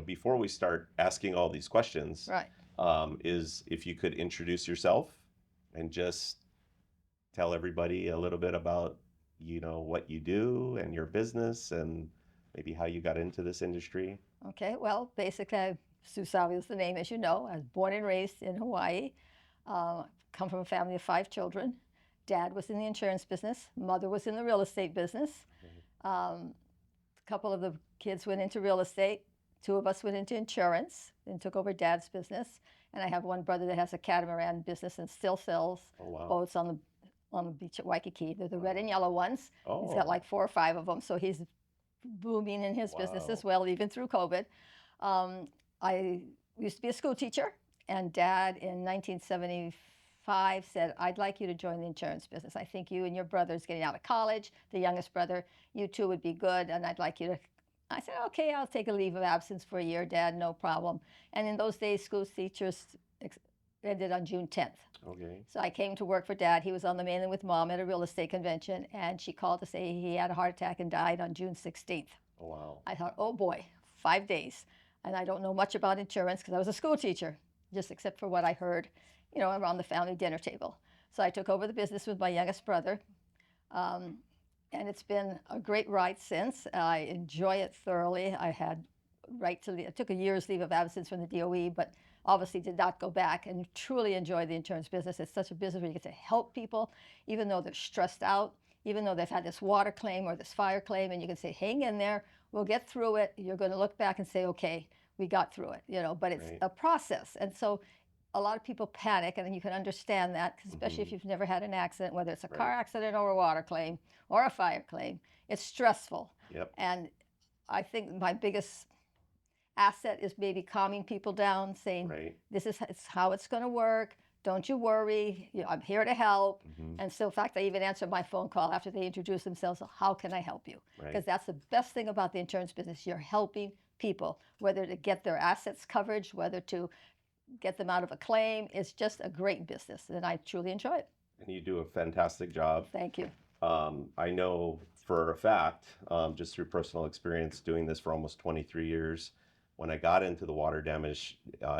before we start asking all these questions, Right. is if you could introduce yourself and just tell everybody a little bit about, what you do and your business and maybe how you got into this industry. Okay. Well, basically, Savio is the name, as you know. I was born and raised in Hawaii. Uh, come from a family of 5 children. Dad was in the insurance business. Mother was in the real estate business. Right. Um, a couple of the kids went into real estate. 2 of us went into insurance and took over Dad's business. And I have one brother that has a catamaran business and still sells Oh, wow. boats on the beach at Waikiki. They're the red and Wow. yellow ones. He's got Oh, like 4 or 5 of them, so he's booming in his business as wow. well, even through COVID. I used to be a school teacher, and Dad in 1975 said, I'd like you to join the insurance business. I think you and your brother's getting out of college, the youngest brother, you two would be good, and I'd like you to. I said, okay, I'll take a leave of absence for a year, Dad, no problem. And in those days, school teachers ended on June 10th. Okay. So I came to work for Dad. He was on the mainland with Mom at a real estate convention, and she called to say he had a heart attack and died on June 16th. Oh, wow. I thought, oh boy, 5 days. And I don't know much about insurance because I was a school teacher, just except for what I heard, around the family dinner table. So I took over the business with my youngest brother. Um, and it's been a great ride since. I enjoy it thoroughly. I took a year's leave of absence from the DOE, but obviously did not go back and truly enjoy the insurance business. It's such a business where you get to help people, even though they're stressed out, even though they've had this water claim or this fire claim, and you can say, hang in there, we'll get through it. You're going to look back and say, okay, we got through it, but it's Right. a process. And so a lot of people panic, and then you can understand that, especially Hmm. if you've never had an accident, whether it's a car Right. accident or a water claim or a fire claim. It's stressful. Yep. And I think my biggest asset is maybe calming people down, saying, Right. this is how it's going to work. Don't you worry. I'm here to help. Hmm. And so, in fact, I even answered my phone call after they introduced themselves. How can I help you? Right. Because that's the best thing about the insurance business. You're helping people, whether to get their assets coverage, whether to get them out of a claim. It's just a great business, and I truly enjoy it. And you do a fantastic job. Thank you. I know for a fact, just through personal experience doing this for almost 23 years, when I got into the water damage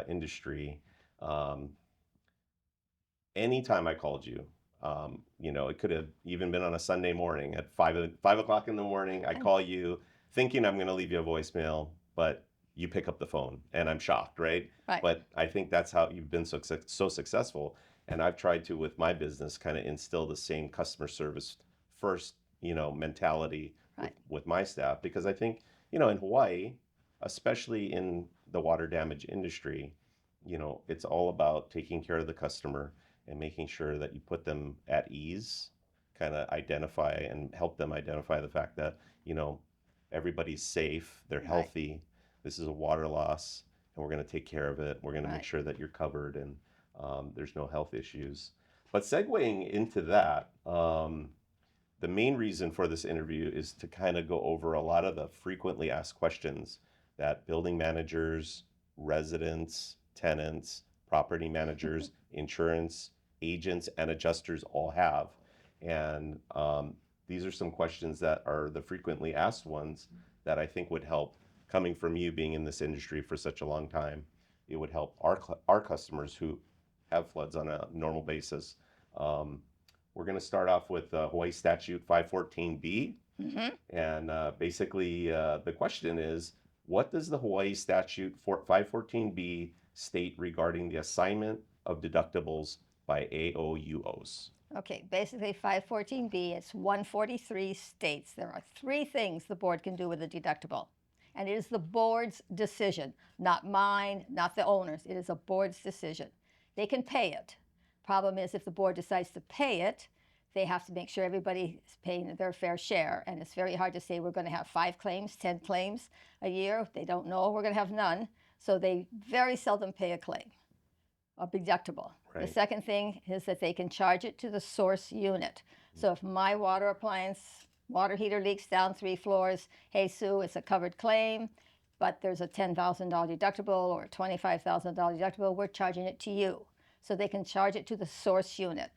industry, um, anytime I called you, it could have even been on a Sunday morning at 5 o'clock in the morning. I call you thinking I'm going to leave you a voicemail, but you pick up the phone and I'm shocked, right? Right. But I think that's how you've been so successful. And I've tried to, with my business, kind of instill the same customer service first, mentality Right. with my staff, because I think, in Hawaii, especially in the water damage industry, it's all about taking care of the customer and making sure that you put them at ease, kind of identify and help them identify the fact that, everybody's safe, they're Right. healthy, this is a water loss, and we're going to take care of it. We're going to make Right. sure that you're covered and there's no health issues. But segueing into that, the main reason for this interview is to kind of go over a lot of the frequently asked questions that building managers, residents, tenants, property managers, insurance agents, and adjusters all have. And these are some questions that are the frequently asked ones that I think would help, coming from you being in this industry for such a long time. It would help our customers who have floods on a normal basis. Um, we're going to start off with Hawaii Statute 514B. Mm-hmm. And basically, the question is, what does the Hawaii Statute 514B state regarding the assignment of deductibles by AOUOs? Okay, basically 514B, it's 143 states. There are 3 things the board can do with a deductible. And it is the board's decision, not mine, not the owner's. It is a board's decision. They can pay it. Problem is, if the board decides to pay it, they have to make sure everybody is paying their fair share. And it's very hard to say we're going to have 5 claims, 10 claims a year. They don't know. We're going to have none. So they very seldom pay a claim, a deductible. The Right. second thing is that they can charge it to the source unit. So if my water appliance, water heater leaks down 3 floors, hey Sue, it's a covered claim, but there's a $10,000 deductible or a $25,000 deductible, we're charging it to you. So they can charge it to the source unit.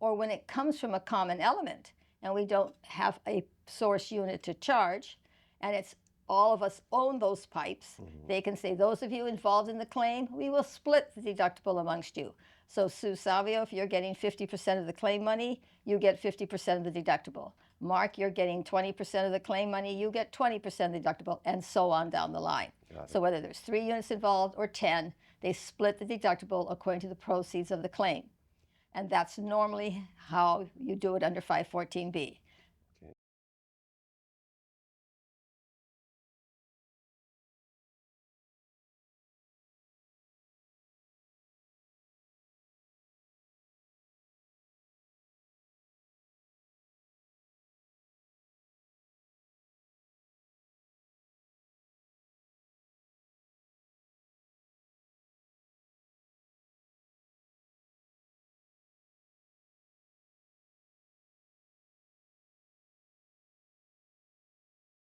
Or when it comes from a common element and we don't have a source unit to charge, and it's all of us own those pipes, they can say, those of you involved in the claim, we will split the deductible amongst you. So Sue Savio, if you're getting 50% of the claim money, you get 50% of the deductible. Mark, you're getting 20% of the claim money, you get 20% of the deductible, and so on down the line. So whether there's 3 units involved or 10, they split the deductible according to the proceeds of the claim. And that's normally how you do it under 514B.